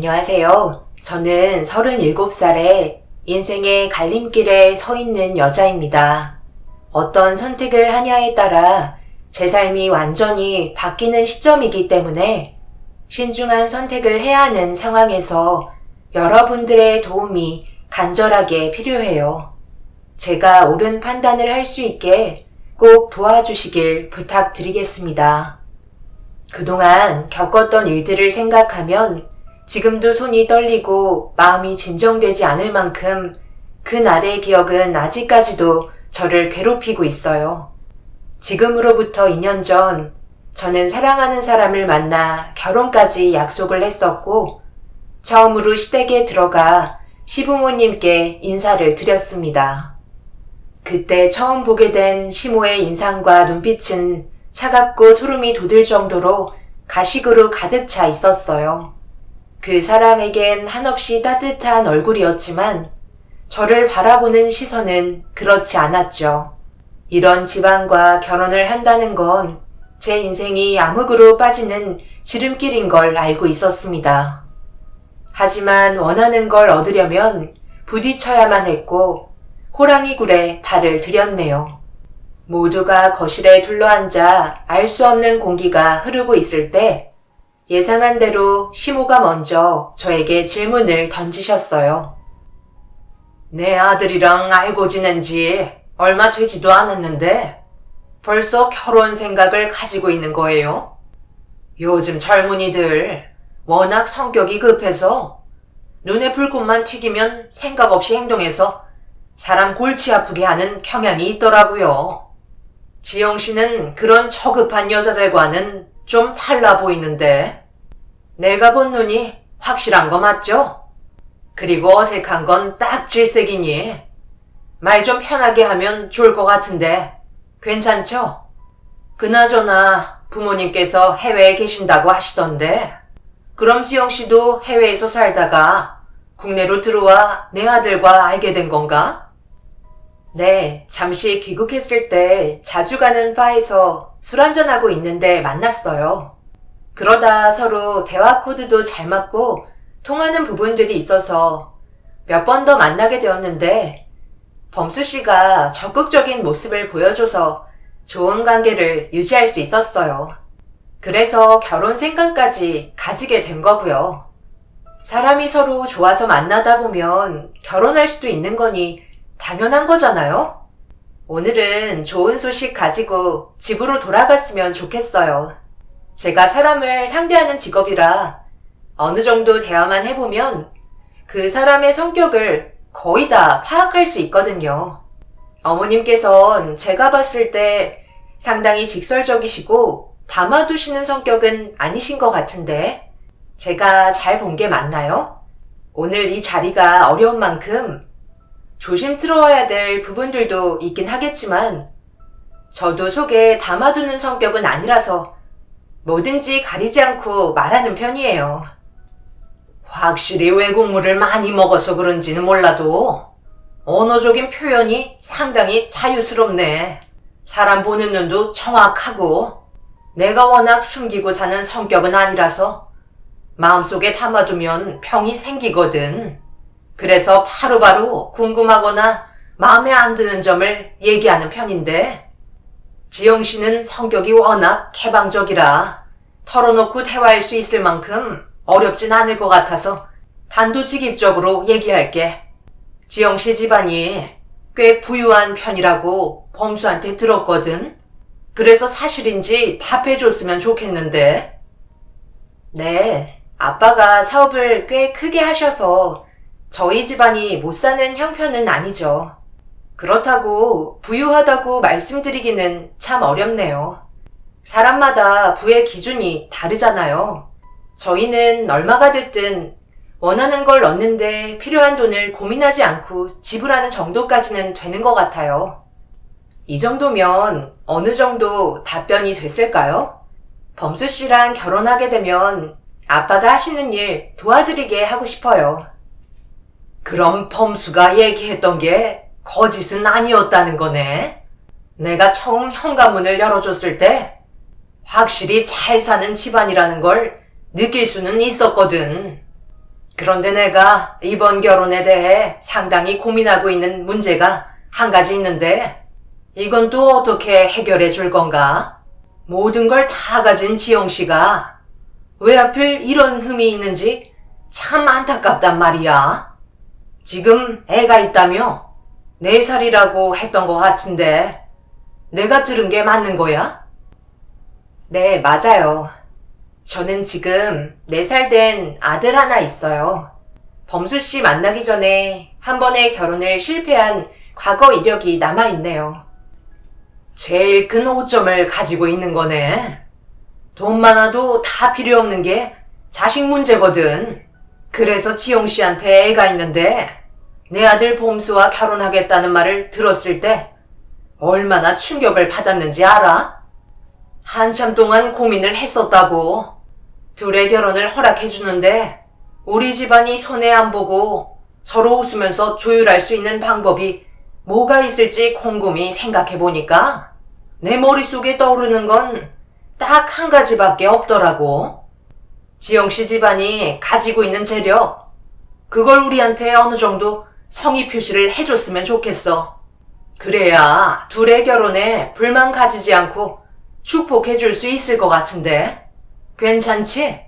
안녕하세요. 저는 37살에 인생의 갈림길에 서 있는 여자입니다. 어떤 선택을 하냐에 따라 제 삶이 완전히 바뀌는 시점이기 때문에 신중한 선택을 해야 하는 상황에서 여러분들의 도움이 간절하게 필요해요. 제가 옳은 판단을 할 수 있게 꼭 도와주시길 부탁드리겠습니다. 그동안 겪었던 일들을 생각하면 지금도 손이 떨리고 마음이 진정되지 않을 만큼 그날의 기억은 아직까지도 저를 괴롭히고 있어요. 지금으로부터 2년 전 저는 사랑하는 사람을 만나 결혼까지 약속을 했었고 처음으로 시댁에 들어가 시부모님께 인사를 드렸습니다. 그때 처음 보게 된 시모의 인상과 눈빛은 차갑고 소름이 돋을 정도로 가식으로 가득 차 있었어요. 그 사람에겐 한없이 따뜻한 얼굴이었지만 저를 바라보는 시선은 그렇지 않았죠. 이런 집안과 결혼을 한다는 건 제 인생이 암흑으로 빠지는 지름길인 걸 알고 있었습니다. 하지만 원하는 걸 얻으려면 부딪혀야만 했고 호랑이 굴에 발을 들였네요. 모두가 거실에 둘러앉아 알 수 없는 공기가 흐르고 있을 때 예상한 대로 시모가 먼저 저에게 질문을 던지셨어요. 내 아들이랑 알고 지낸 지 얼마 되지도 않았는데 벌써 결혼 생각을 가지고 있는 거예요? 요즘 젊은이들 워낙 성격이 급해서 눈에 불꽃만 튀기면 생각 없이 행동해서 사람 골치 아프게 하는 경향이 있더라고요. 지영 씨는 그런 저급한 여자들과는 좀 달라 보이는데 내가 본 눈이 확실한 거 맞죠? 그리고 어색한 건 딱 질색이니 말 좀 편하게 하면 좋을 것 같은데 괜찮죠? 그나저나 부모님께서 해외에 계신다고 하시던데 그럼 지영 씨도 해외에서 살다가 국내로 들어와 내 아들과 알게 된 건가? 네, 잠시 귀국했을 때 자주 가는 바에서 술 한잔하고 있는데 만났어요. 그러다 서로 대화 코드도 잘 맞고 통하는 부분들이 있어서 몇 번 더 만나게 되었는데 범수 씨가 적극적인 모습을 보여줘서 좋은 관계를 유지할 수 있었어요. 그래서 결혼 생각까지 가지게 된 거고요. 사람이 서로 좋아서 만나다 보면 결혼할 수도 있는 거니 당연한 거잖아요? 오늘은 좋은 소식 가지고 집으로 돌아갔으면 좋겠어요. 제가 사람을 상대하는 직업이라 어느 정도 대화만 해보면 그 사람의 성격을 거의 다 파악할 수 있거든요. 어머님께선 제가 봤을 때 상당히 직설적이시고 담아두시는 성격은 아니신 것 같은데 제가 잘 본 게 맞나요? 오늘 이 자리가 어려운 만큼 조심스러워야 될 부분들도 있긴 하겠지만 저도 속에 담아두는 성격은 아니라서 뭐든지 가리지 않고 말하는 편이에요. 확실히 외국물을 많이 먹어서 그런지는 몰라도 언어적인 표현이 상당히 자유스럽네. 사람 보는 눈도 정확하고 내가 워낙 숨기고 사는 성격은 아니라서 마음속에 담아두면 병이 생기거든. 그래서 바로바로 궁금하거나 마음에 안 드는 점을 얘기하는 편인데 지영 씨는 성격이 워낙 개방적이라 털어놓고 대화할 수 있을 만큼 어렵진 않을 것 같아서 단도직입적으로 얘기할게. 지영 씨 집안이 꽤 부유한 편이라고 범수한테 들었거든. 그래서 사실인지 답해줬으면 좋겠는데. 네, 아빠가 사업을 꽤 크게 하셔서 저희 집안이 못 사는 형편은 아니죠. 그렇다고 부유하다고 말씀드리기는 참 어렵네요. 사람마다 부의 기준이 다르잖아요. 저희는 얼마가 됐든 원하는 걸 얻는데 필요한 돈을 고민하지 않고 지불하는 정도까지는 되는 것 같아요. 이 정도면 어느 정도 답변이 됐을까요? 범수 씨랑 결혼하게 되면 아빠가 하시는 일 도와드리게 하고 싶어요. 그럼 범수가 얘기했던 게 거짓은 아니었다는 거네. 내가 처음 현관문을 열어줬을 때 확실히 잘 사는 집안이라는 걸 느낄 수는 있었거든. 그런데 내가 이번 결혼에 대해 상당히 고민하고 있는 문제가 한 가지 있는데, 이건 또 어떻게 해결해 줄 건가? 모든 걸 다 가진 지영 씨가 왜 하필 이런 흠이 있는지 참 안타깝단 말이야. 지금 애가 있다며? 4살이라고 했던 것 같은데 내가 들은 게 맞는 거야? 네, 맞아요. 저는 지금 4살 된 아들 하나 있어요. 범수 씨 만나기 전에 한 번의 결혼을 실패한 과거 이력이 남아있네요. 제일 큰 오점을 가지고 있는 거네. 돈 많아도 다 필요 없는 게 자식 문제거든. 그래서 지용 씨한테 애가 있는데 내 아들 범수와 결혼하겠다는 말을 들었을 때 얼마나 충격을 받았는지 알아? 한참 동안 고민을 했었다고. 둘의 결혼을 허락해주는데 우리 집안이 손해 안 보고 서로 웃으면서 조율할 수 있는 방법이 뭐가 있을지 곰곰이 생각해보니까 내 머릿속에 떠오르는 건 딱 한 가지밖에 없더라고. 지영씨 집안이 가지고 있는 재력, 그걸 우리한테 어느 정도 성의 표시를 해줬으면 좋겠어. 그래야 둘의 결혼에 불만 가지지 않고 축복해줄 수 있을 것 같은데. 괜찮지?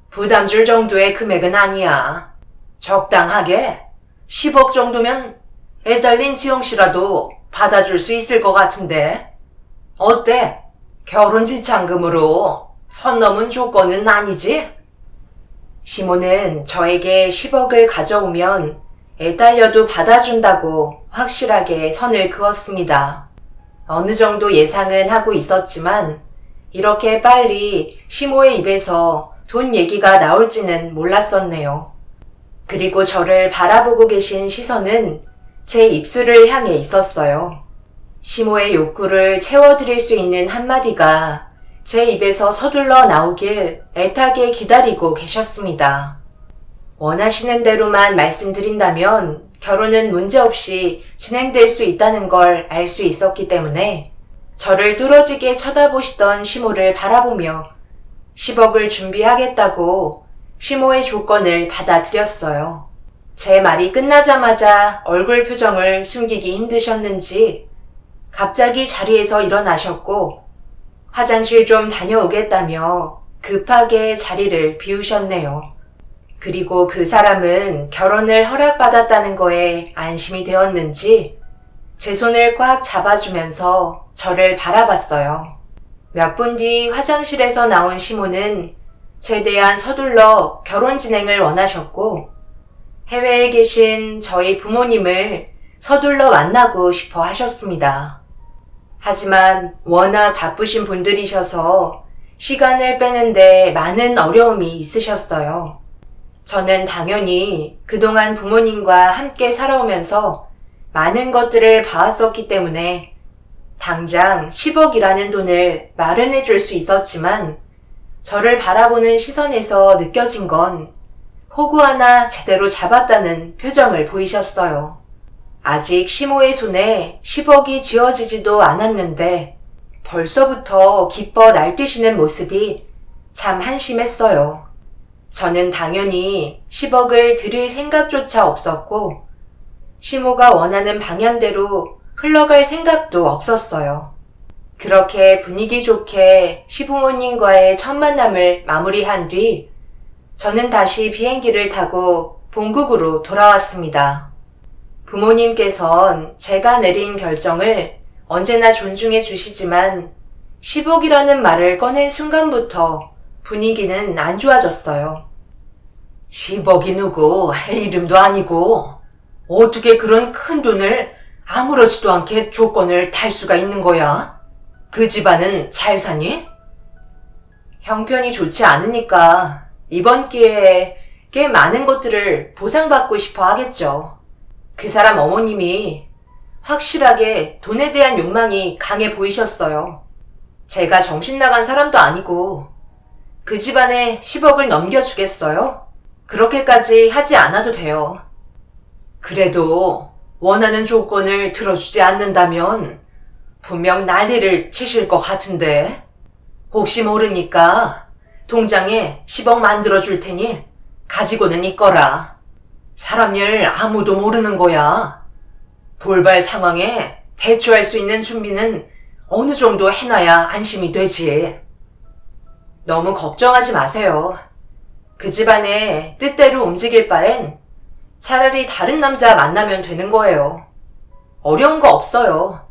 부담 줄 정도의 금액은 아니야. 적당하게 10억 정도면 애 달린 지영씨라도 받아줄 수 있을 것 같은데. 어때? 결혼 지참금으로 선 넘은 조건은 아니지? 시모는 저에게 10억을 가져오면 애 딸려도 받아준다고 확실하게 선을 그었습니다. 어느 정도 예상은 하고 있었지만 이렇게 빨리 시모의 입에서 돈 얘기가 나올지는 몰랐었네요. 그리고 저를 바라보고 계신 시선은 제 입술을 향해 있었어요. 시모의 욕구를 채워드릴 수 있는 한마디가 제 입에서 서둘러 나오길 애타게 기다리고 계셨습니다. 원하시는 대로만 말씀드린다면 결혼은 문제없이 진행될 수 있다는 걸 알 수 있었기 때문에 저를 뚫어지게 쳐다보시던 시모를 바라보며 10억을 준비하겠다고 시모의 조건을 받아들였어요. 제 말이 끝나자마자 얼굴 표정을 숨기기 힘드셨는지 갑자기 자리에서 일어나셨고 화장실 좀 다녀오겠다며 급하게 자리를 비우셨네요. 그리고 그 사람은 결혼을 허락받았다는 거에 안심이 되었는지 제 손을 꽉 잡아주면서 저를 바라봤어요. 몇 분 뒤 화장실에서 나온 시모는 최대한 서둘러 결혼 진행을 원하셨고 해외에 계신 저희 부모님을 서둘러 만나고 싶어 하셨습니다. 하지만 워낙 바쁘신 분들이셔서 시간을 빼는데 많은 어려움이 있으셨어요. 저는 당연히 그동안 부모님과 함께 살아오면서 많은 것들을 봐왔었기 때문에 당장 10억이라는 돈을 마련해 줄 수 있었지만 저를 바라보는 시선에서 느껴진 건 호구 하나 제대로 잡았다는 표정을 보이셨어요. 아직 시모의 손에 10억이 쥐어지지도 않았는데 벌써부터 기뻐 날뛰시는 모습이 참 한심했어요. 저는 당연히 10억을 드릴 생각조차 없었고 시모가 원하는 방향대로 흘러갈 생각도 없었어요. 그렇게 분위기 좋게 시부모님과의 첫 만남을 마무리한 뒤 저는 다시 비행기를 타고 본국으로 돌아왔습니다. 부모님께선 제가 내린 결정을 언제나 존중해 주시지만 10억이라는 말을 꺼낸 순간부터 분위기는 안 좋아졌어요. 10억이 누구 애 이름도 아니고 어떻게 그런 큰 돈을 아무렇지도 않게 조건을 달 수가 있는 거야? 그 집안은 잘 사니? 형편이 좋지 않으니까 이번 기회에 꽤 많은 것들을 보상받고 싶어 하겠죠. 그 사람 어머님이 확실하게 돈에 대한 욕망이 강해 보이셨어요. 제가 정신 나간 사람도 아니고 그 집안에 10억을 넘겨주겠어요? 그렇게까지 하지 않아도 돼요. 그래도 원하는 조건을 들어주지 않는다면 분명 난리를 치실 것 같은데 혹시 모르니까 통장에 10억 만들어줄 테니 가지고는 있거라. 사람 일 아무도 모르는 거야. 돌발 상황에 대처할 수 있는 준비는 어느 정도 해놔야 안심이 되지. 너무 걱정하지 마세요. 그 집안에 뜻대로 움직일 바엔 차라리 다른 남자 만나면 되는 거예요. 어려운 거 없어요.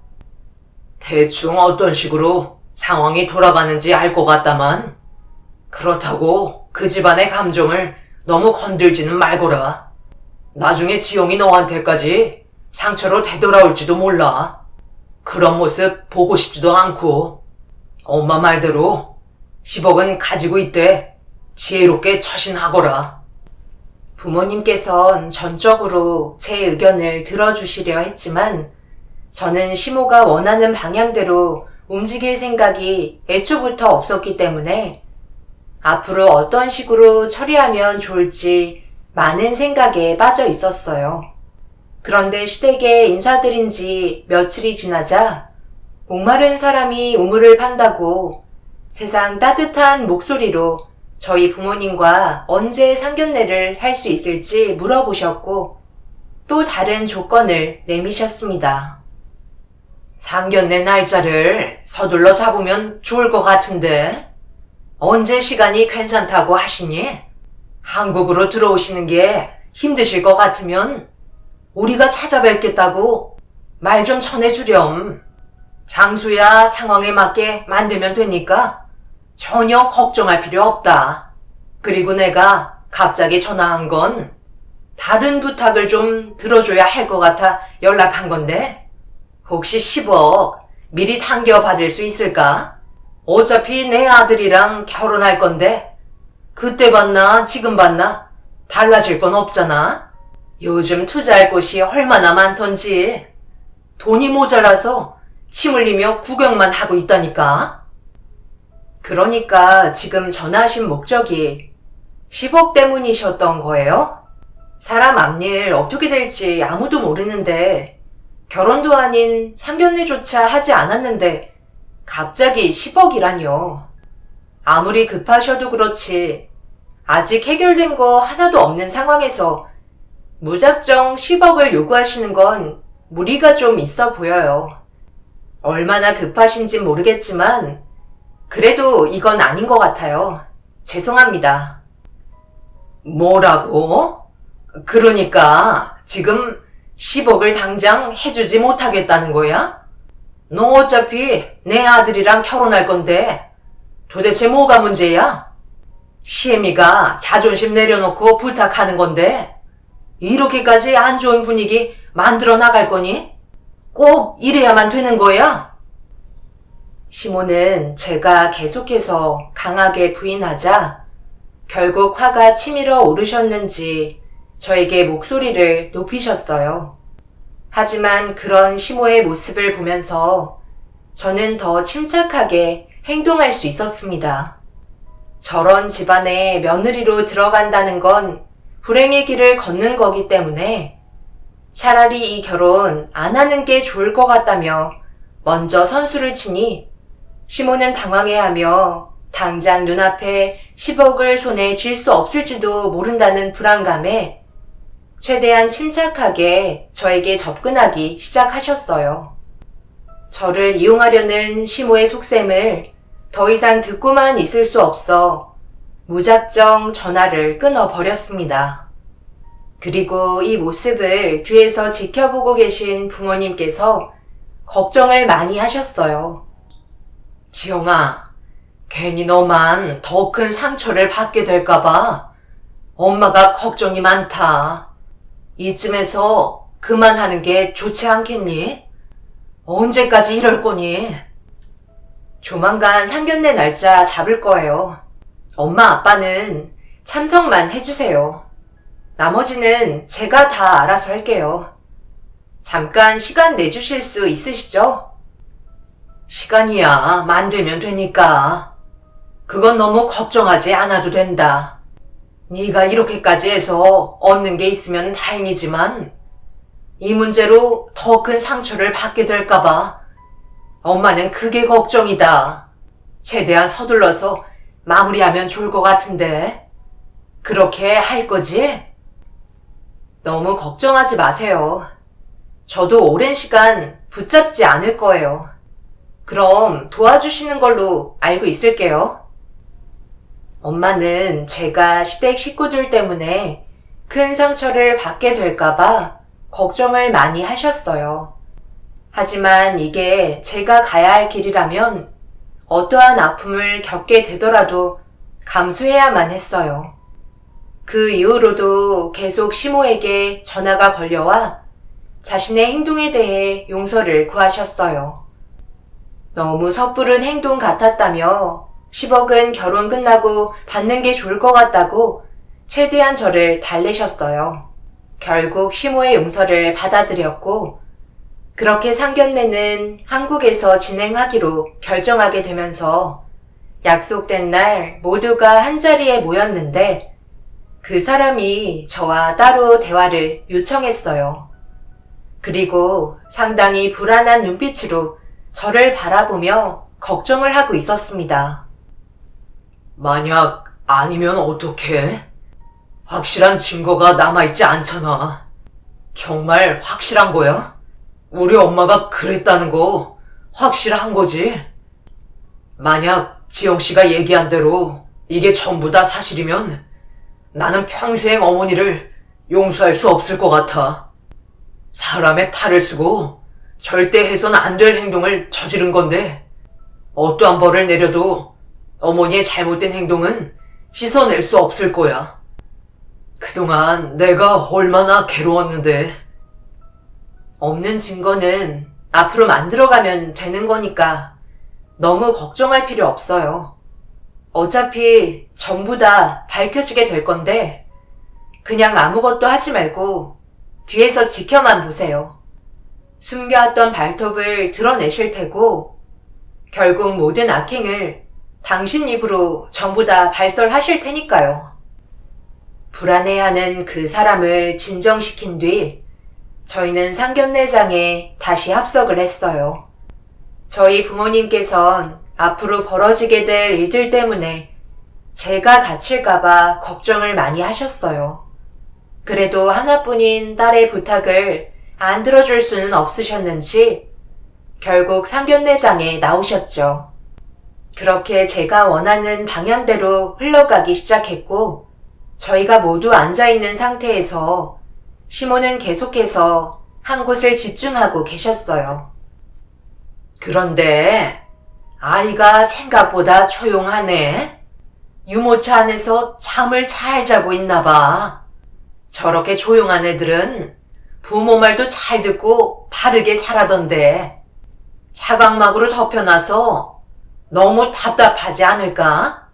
대충 어떤 식으로 상황이 돌아가는지 알 것 같다만 그렇다고 그 집안의 감정을 너무 건들지는 말거라. 나중에 지영이 너한테까지 상처로 되돌아올지도 몰라. 그런 모습 보고 싶지도 않고 엄마 말대로 10억은 가지고 있대. 지혜롭게 처신하거라. 부모님께선 전적으로 제 의견을 들어주시려 했지만 저는 시모가 원하는 방향대로 움직일 생각이 애초부터 없었기 때문에 앞으로 어떤 식으로 처리하면 좋을지 많은 생각에 빠져 있었어요. 그런데 시댁에 인사드린 지 며칠이 지나자 목마른 사람이 우물을 판다고 세상 따뜻한 목소리로 저희 부모님과 언제 상견례를 할 수 있을지 물어보셨고 또 다른 조건을 내미셨습니다. 상견례 날짜를 서둘러 잡으면 좋을 것 같은데 언제 시간이 괜찮다고 하시니? 한국으로 들어오시는 게 힘드실 것 같으면 우리가 찾아뵙겠다고 말 좀 전해주렴. 장소야 상황에 맞게 만들면 되니까 전혀 걱정할 필요 없다. 그리고 내가 갑자기 전화한 건 다른 부탁을 좀 들어줘야 할 것 같아 연락한 건데 혹시 10억 미리 당겨받을 수 있을까? 어차피 내 아들이랑 결혼할 건데 그때 받나 지금 받나 달라질 건 없잖아. 요즘 투자할 곳이 얼마나 많던지 돈이 모자라서 침 흘리며 구경만 하고 있다니까. 그러니까 지금 전화하신 목적이 10억 때문이셨던 거예요? 사람 앞일 어떻게 될지 아무도 모르는데 결혼도 아닌 상견례조차 하지 않았는데 갑자기 10억이라뇨. 아무리 급하셔도 그렇지 아직 해결된 거 하나도 없는 상황에서 무작정 10억을 요구하시는 건 무리가 좀 있어 보여요. 얼마나 급하신진 모르겠지만 그래도 이건 아닌 것 같아요. 죄송합니다. 뭐라고? 그러니까 지금 10억을 당장 해주지 못하겠다는 거야? 너 어차피 내 아들이랑 결혼할 건데 도대체 뭐가 문제야? 시애미가 자존심 내려놓고 부탁하는 건데 이렇게까지 안 좋은 분위기 만들어 나갈 거니? 꼭 이래야만 되는 거야? 시모는 제가 계속해서 강하게 부인하자 결국 화가 치밀어 오르셨는지 저에게 목소리를 높이셨어요. 하지만 그런 시모의 모습을 보면서 저는 더 침착하게 행동할 수 있었습니다. 저런 집안에 며느리로 들어간다는 건 불행의 길을 걷는 거기 때문에 차라리 이 결혼 안 하는 게 좋을 것 같다며 먼저 선수를 치니 시모는 당황해하며 당장 눈앞에 10억을 손에 쥘 수 없을지도 모른다는 불안감에 최대한 침착하게 저에게 접근하기 시작하셨어요. 저를 이용하려는 시모의 속셈을 더 이상 듣고만 있을 수 없어 무작정 전화를 끊어버렸습니다. 그리고 이 모습을 뒤에서 지켜보고 계신 부모님께서 걱정을 많이 하셨어요. 지영아, 괜히 너만 더 큰 상처를 받게 될까봐 엄마가 걱정이 많다. 이쯤에서 그만하는 게 좋지 않겠니? 언제까지 이럴 거니? 조만간 상견례 날짜 잡을 거예요. 엄마 아빠는 참석만 해주세요. 나머지는 제가 다 알아서 할게요. 잠깐 시간 내주실 수 있으시죠? 시간이야 만들면 되니까. 그건 너무 걱정하지 않아도 된다. 네가 이렇게까지 해서 얻는 게 있으면 다행이지만 이 문제로 더 큰 상처를 받게 될까봐 엄마는 그게 걱정이다. 최대한 서둘러서 마무리하면 좋을 것 같은데. 그렇게 할 거지? 너무 걱정하지 마세요. 저도 오랜 시간 붙잡지 않을 거예요. 그럼 도와주시는 걸로 알고 있을게요. 엄마는 제가 시댁 식구들 때문에 큰 상처를 받게 될까봐 걱정을 많이 하셨어요. 하지만 이게 제가 가야 할 길이라면 어떠한 아픔을 겪게 되더라도 감수해야만 했어요. 그 이후로도 계속 시모에게 전화가 걸려와 자신의 행동에 대해 용서를 구하셨어요. 너무 섣부른 행동 같았다며 10억은 결혼 끝나고 받는 게 좋을 것 같다고 최대한 저를 달래셨어요. 결국 시모의 용서를 받아들였고 그렇게 상견례는 한국에서 진행하기로 결정하게 되면서 약속된 날 모두가 한자리에 모였는데 그 사람이 저와 따로 대화를 요청했어요. 그리고 상당히 불안한 눈빛으로 저를 바라보며 걱정을 하고 있었습니다. 만약 아니면 어떡해? 확실한 증거가 남아있지 않잖아. 정말 확실한 거야? 우리 엄마가 그랬다는 거 확실한 거지? 만약 지영씨가 얘기한 대로 이게 전부 다 사실이면 나는 평생 어머니를 용서할 수 없을 것 같아. 사람의 탈을 쓰고 절대 해서는 안 될 행동을 저지른 건데 어떠한 벌을 내려도 어머니의 잘못된 행동은 씻어낼 수 없을 거야. 그동안 내가 얼마나 괴로웠는데. 없는 증거는 앞으로 만들어가면 되는 거니까 너무 걱정할 필요 없어요. 어차피 전부 다 밝혀지게 될 건데 그냥 아무것도 하지 말고 뒤에서 지켜만 보세요. 숨겨왔던 발톱을 드러내실 테고 결국 모든 악행을 당신 입으로 전부 다 발설하실 테니까요. 불안해하는 그 사람을 진정시킨 뒤 저희는 상견례장에 다시 합석을 했어요. 저희 부모님께선 앞으로 벌어지게 될 일들 때문에 제가 다칠까봐 걱정을 많이 하셨어요. 그래도 하나뿐인 딸의 부탁을 안 들어줄 수는 없으셨는지 결국 상견례장에 나오셨죠. 그렇게 제가 원하는 방향대로 흘러가기 시작했고 저희가 모두 앉아있는 상태에서 시모는 계속해서 한 곳을 집중하고 계셨어요. 그런데 아이가 생각보다 조용하네. 유모차 안에서 잠을 잘 자고 있나 봐. 저렇게 조용한 애들은 부모 말도 잘 듣고 바르게 자라던데 차각막으로 덮여놔서 너무 답답하지 않을까?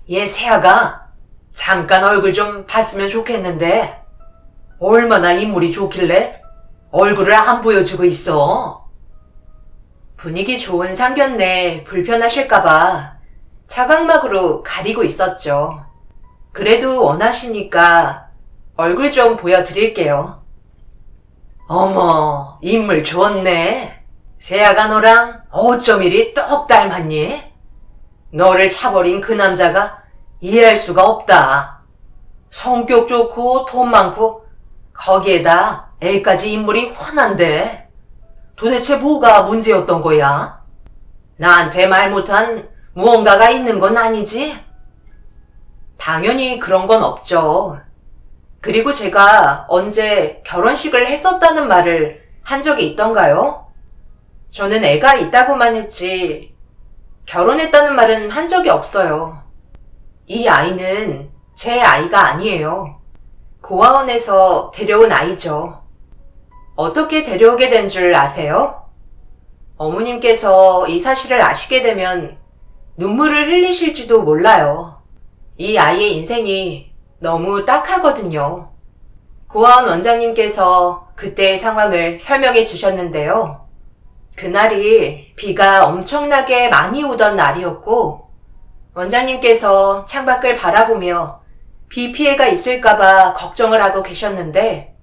얘 세아가 잠깐 얼굴 좀 봤으면 좋겠는데 얼마나 인물이 좋길래 얼굴을 안 보여주고 있어. 분위기 좋은 상견례 불편하실까봐 차각막으로 가리고 있었죠. 그래도 원하시니까 얼굴 좀 보여드릴게요. 어머, 인물 좋네. 세아가 너랑 어쩜 이리 똑 닮았니? 너를 차버린 그 남자가 이해할 수가 없다. 성격 좋고 돈 많고 거기에다 애까지 인물이 훤한데 도대체 뭐가 문제였던 거야? 나한테 말 못한 무언가가 있는 건 아니지? 당연히 그런 건 없죠. 그리고 제가 언제 결혼식을 했었다는 말을 한 적이 있던가요? 저는 애가 있다고만 했지 결혼했다는 말은 한 적이 없어요. 이 아이는 제 아이가 아니에요. 고아원에서 데려온 아이죠. 어떻게 데려오게 된 줄 아세요? 어머님께서 이 사실을 아시게 되면 눈물을 흘리실지도 몰라요. 이 아이의 인생이 너무 딱하거든요. 고아원 원장님께서 그때의 상황을 설명해 주셨는데요. 그날이 비가 엄청나게 많이 오던 날이었고 원장님께서 창밖을 바라보며 비 피해가 있을까봐 걱정을 하고 계셨는데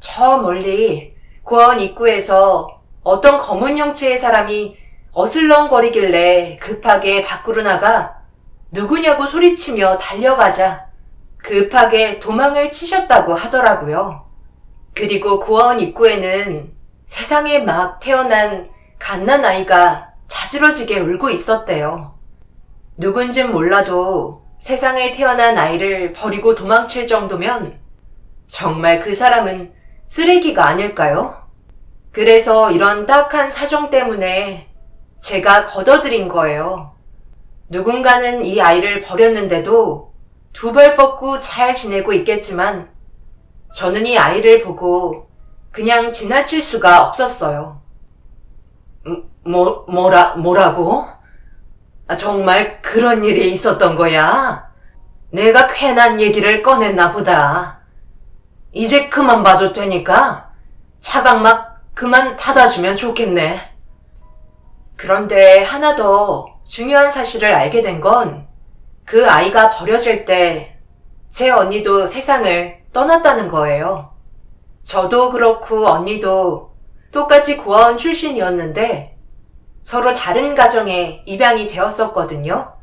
저 멀리 고아원 입구에서 어떤 검은 형체의 사람이 어슬렁거리길래 급하게 밖으로 나가 누구냐고 소리치며 달려가자 급하게 도망을 치셨다고 하더라고요. 그리고 고아원 입구에는 세상에 막 태어난 갓난아이가 자지러지게 울고 있었대요. 누군진 몰라도 세상에 태어난 아이를 버리고 도망칠 정도면 정말 그 사람은 쓰레기가 아닐까요? 그래서 이런 딱한 사정 때문에 제가 걷어들인 거예요. 누군가는 이 아이를 버렸는데도 두 발 뻗고 잘 지내고 있겠지만 저는 이 아이를 보고 그냥 지나칠 수가 없었어요. 뭐라고? 정말 그런 일이 있었던 거야? 내가 괜한 얘기를 꺼냈나 보다. 이제 그만 봐도 되니까 차각막 그만 닫아주면 좋겠네. 그런데 하나 더 중요한 사실을 알게 된 건 그 아이가 버려질 때 제 언니도 세상을 떠났다는 거예요. 저도 그렇고 언니도 똑같이 고아원 출신이었는데 서로 다른 가정에 입양이 되었었거든요.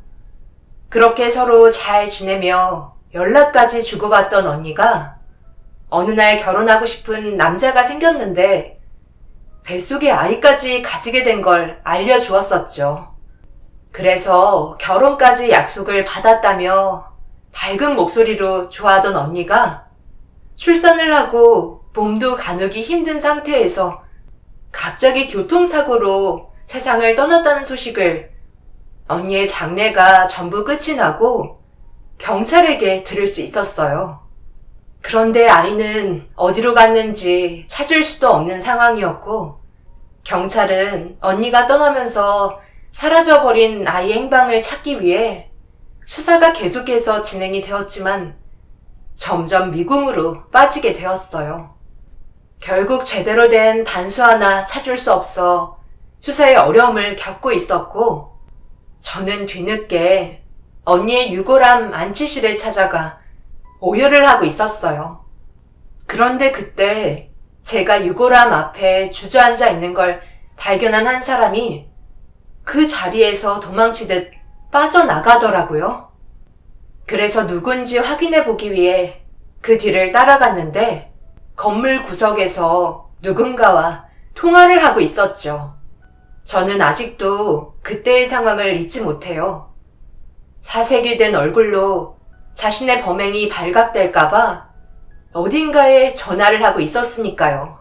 그렇게 서로 잘 지내며 연락까지 주고받던 언니가 어느 날 결혼하고 싶은 남자가 생겼는데 뱃속에 아이까지 가지게 된 걸 알려주었었죠. 그래서 결혼까지 약속을 받았다며 밝은 목소리로 좋아하던 언니가 출산을 하고 몸도 가누기 힘든 상태에서 갑자기 교통사고로 세상을 떠났다는 소식을 언니의 장례가 전부 끝이 나고 경찰에게 들을 수 있었어요. 그런데 아이는 어디로 갔는지 찾을 수도 없는 상황이었고 경찰은 언니가 떠나면서 사라져버린 아이의 행방을 찾기 위해 수사가 계속해서 진행이 되었지만 점점 미궁으로 빠지게 되었어요. 결국 제대로 된 단서 하나 찾을 수 없어 수사에 어려움을 겪고 있었고 저는 뒤늦게 언니의 유골함 안치실에 찾아가 오열을 하고 있었어요. 그런데 그때 제가 유골함 앞에 주저앉아 있는 걸 발견한 한 사람이 그 자리에서 도망치듯 빠져나가더라고요. 그래서 누군지 확인해 보기 위해 그 뒤를 따라갔는데 건물 구석에서 누군가와 통화를 하고 있었죠. 저는 아직도 그때의 상황을 잊지 못해요. 사색이 된 얼굴로 자신의 범행이 발각될까봐 어딘가에 전화를 하고 있었으니까요.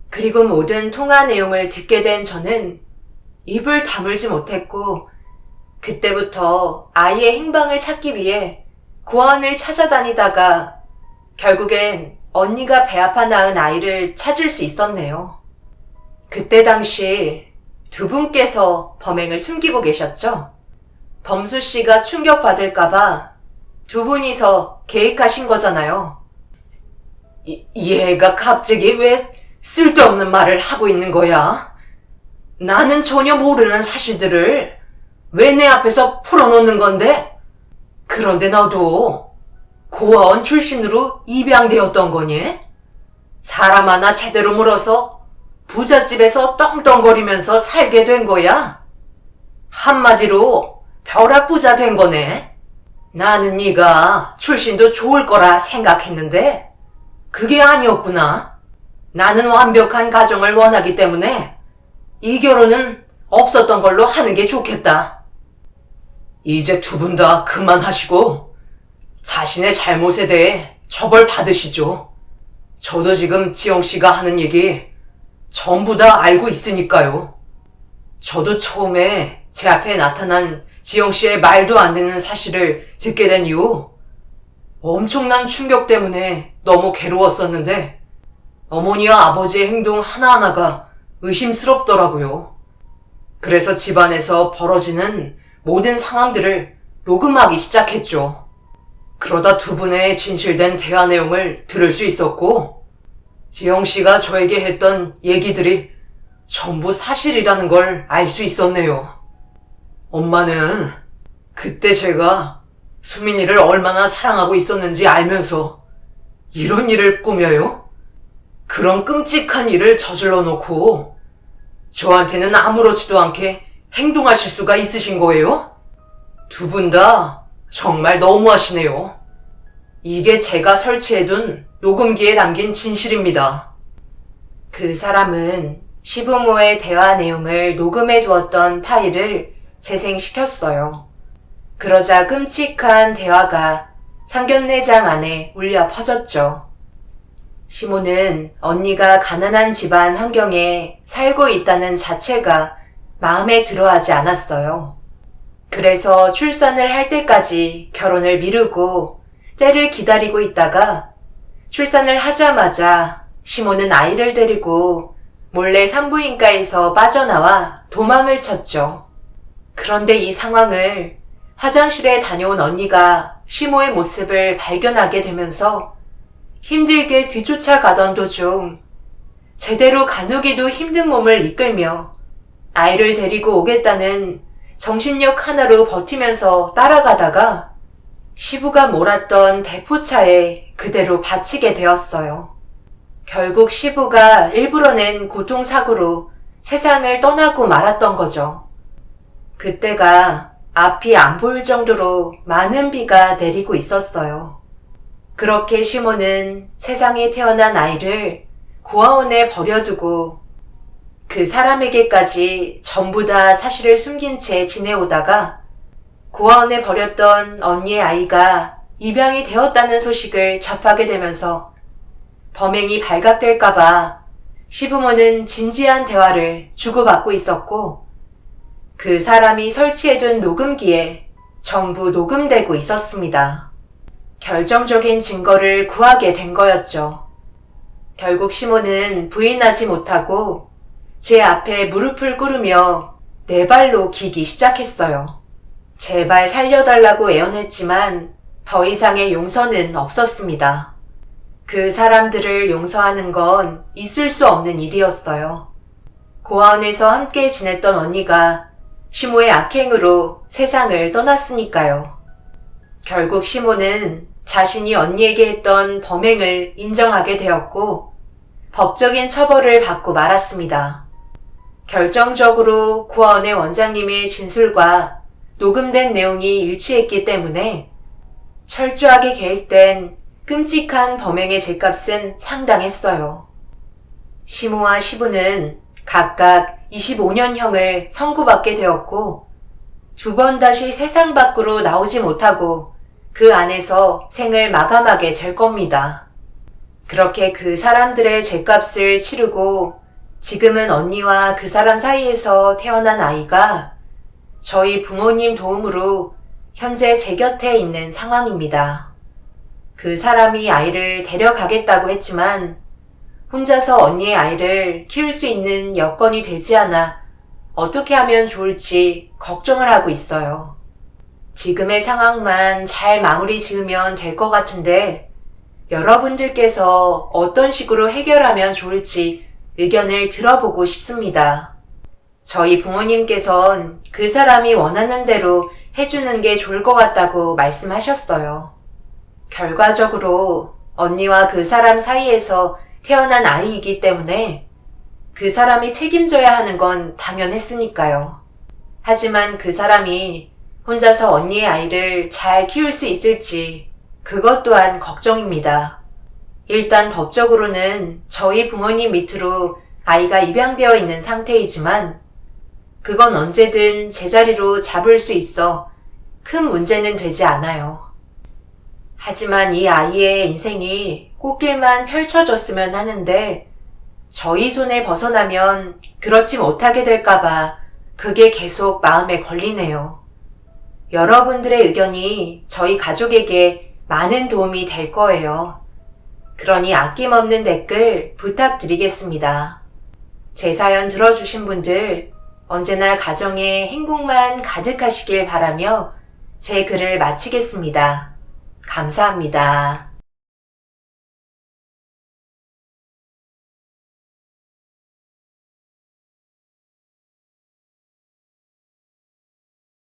그리고 모든 통화 내용을 듣게 된 저는 입을 다물지 못했고 그때부터 아이의 행방을 찾기 위해 고아원을 찾아다니다가 결국엔 언니가 배 아파 낳은 아이를 찾을 수 있었네요. 그때 당시 두 분께서 범행을 숨기고 계셨죠? 범수 씨가 충격받을까봐 두 분이서 계획하신 거잖아요. 얘가 갑자기 왜 쓸데없는 말을 하고 있는 거야? 나는 전혀 모르는 사실들을 왜 내 앞에서 풀어놓는 건데? 그런데 너도 고아원 출신으로 입양되었던 거니? 사람 하나 제대로 물어서 부잣집에서 떵떵거리면서 살게 된 거야? 한마디로 벼락부자 된 거네? 나는 네가 출신도 좋을 거라 생각했는데 그게 아니었구나. 나는 완벽한 가정을 원하기 때문에 이 결혼은 없었던 걸로 하는 게 좋겠다. 이제 두 분 다 그만하시고 자신의 잘못에 대해 처벌 받으시죠. 저도 지금 지영 씨가 하는 얘기 전부 다 알고 있으니까요. 저도 처음에 제 앞에 나타난 지영 씨의 말도 안 되는 사실을 듣게 된 이후 엄청난 충격 때문에 너무 괴로웠었는데 어머니와 아버지의 행동 하나하나가 의심스럽더라고요. 그래서 집안에서 벌어지는 모든 상황들을 녹음하기 시작했죠. 그러다 두 분의 진실된 대화 내용을 들을 수 있었고 지영 씨가 저에게 했던 얘기들이 전부 사실이라는 걸 알 수 있었네요. 엄마는 그때 제가 수민이를 얼마나 사랑하고 있었는지 알면서 이런 일을 꾸며요? 그런 끔찍한 일을 저질러 놓고 저한테는 아무렇지도 않게 행동하실 수가 있으신 거예요? 두 분 다 정말 너무하시네요. 이게 제가 설치해둔 녹음기에 담긴 진실입니다. 그 사람은 시부모의 대화 내용을 녹음해 두었던 파일을 재생시켰어요. 그러자 끔찍한 대화가 상견례장 안에 울려 퍼졌죠. 시모는 언니가 가난한 집안 환경에 살고 있다는 자체가 마음에 들어하지 않았어요. 그래서 출산을 할 때까지 결혼을 미루고 때를 기다리고 있다가 출산을 하자마자 시모는 아이를 데리고 몰래 산부인과에서 빠져나와 도망을 쳤죠. 그런데 이 상황을 화장실에 다녀온 언니가 시모의 모습을 발견하게 되면서 힘들게 뒤쫓아가던 도중 제대로 가누기도 힘든 몸을 이끌며 아이를 데리고 오겠다는 정신력 하나로 버티면서 따라가다가 시부가 몰았던 대포차에 그대로 바치게 되었어요. 결국 시부가 일부러 낸 고통사고로 세상을 떠나고 말았던 거죠. 그때가 앞이 안 보일 정도로 많은 비가 내리고 있었어요. 그렇게 시모는 세상에 태어난 아이를 고아원에 버려두고 그 사람에게까지 전부 다 사실을 숨긴 채 지내오다가 고아원에 버렸던 언니의 아이가 입양이 되었다는 소식을 접하게 되면서 범행이 발각될까봐 시부모는 진지한 대화를 주고받고 있었고 그 사람이 설치해둔 녹음기에 전부 녹음되고 있었습니다. 결정적인 증거를 구하게 된 거였죠. 결국 시모는 부인하지 못하고 제 앞에 무릎을 꿇으며 네 발로 기기 시작했어요. 제발 살려달라고 애원했지만 더 이상의 용서는 없었습니다. 그 사람들을 용서하는 건 있을 수 없는 일이었어요. 고아원에서 함께 지냈던 언니가 시모의 악행으로 세상을 떠났으니까요. 결국 시모는 자신이 언니에게 했던 범행을 인정하게 되었고 법적인 처벌을 받고 말았습니다. 결정적으로 고아원의 원장님의 진술과 녹음된 내용이 일치했기 때문에 철저하게 계획된 끔찍한 범행의 죗값은 상당했어요. 시모와 시부는 각각 25년형을 선고받게 되었고 두 번 다시 세상 밖으로 나오지 못하고 그 안에서 생을 마감하게 될 겁니다. 그렇게 그 사람들의 죗값을 치르고 지금은 언니와 그 사람 사이에서 태어난 아이가 저희 부모님 도움으로 현재 제 곁에 있는 상황입니다. 그 사람이 아이를 데려가겠다고 했지만 혼자서 언니의 아이를 키울 수 있는 여건이 되지 않아 어떻게 하면 좋을지 걱정을 하고 있어요. 지금의 상황만 잘 마무리 지으면 될 것 같은데 여러분들께서 어떤 식으로 해결하면 좋을지 의견을 들어보고 싶습니다. 저희 부모님께선 그 사람이 원하는 대로 해주는 게 좋을 것 같다고 말씀하셨어요. 결과적으로 언니와 그 사람 사이에서 태어난 아이이기 때문에 그 사람이 책임져야 하는 건 당연했으니까요. 하지만 그 사람이 혼자서 언니의 아이를 잘 키울 수 있을지 그것 또한 걱정입니다. 일단 법적으로는 저희 부모님 밑으로 아이가 입양되어 있는 상태이지만 그건 언제든 제자리로 잡을 수 있어 큰 문제는 되지 않아요. 하지만 이 아이의 인생이 꽃길만 펼쳐졌으면 하는데 저희 손에 벗어나면 그렇지 못하게 될까봐 그게 계속 마음에 걸리네요. 여러분들의 의견이 저희 가족에게 많은 도움이 될 거예요. 그러니 아낌없는 댓글 부탁드리겠습니다. 제 사연 들어주신 분들 언제나 가정에 행복만 가득하시길 바라며 제 글을 마치겠습니다. 감사합니다.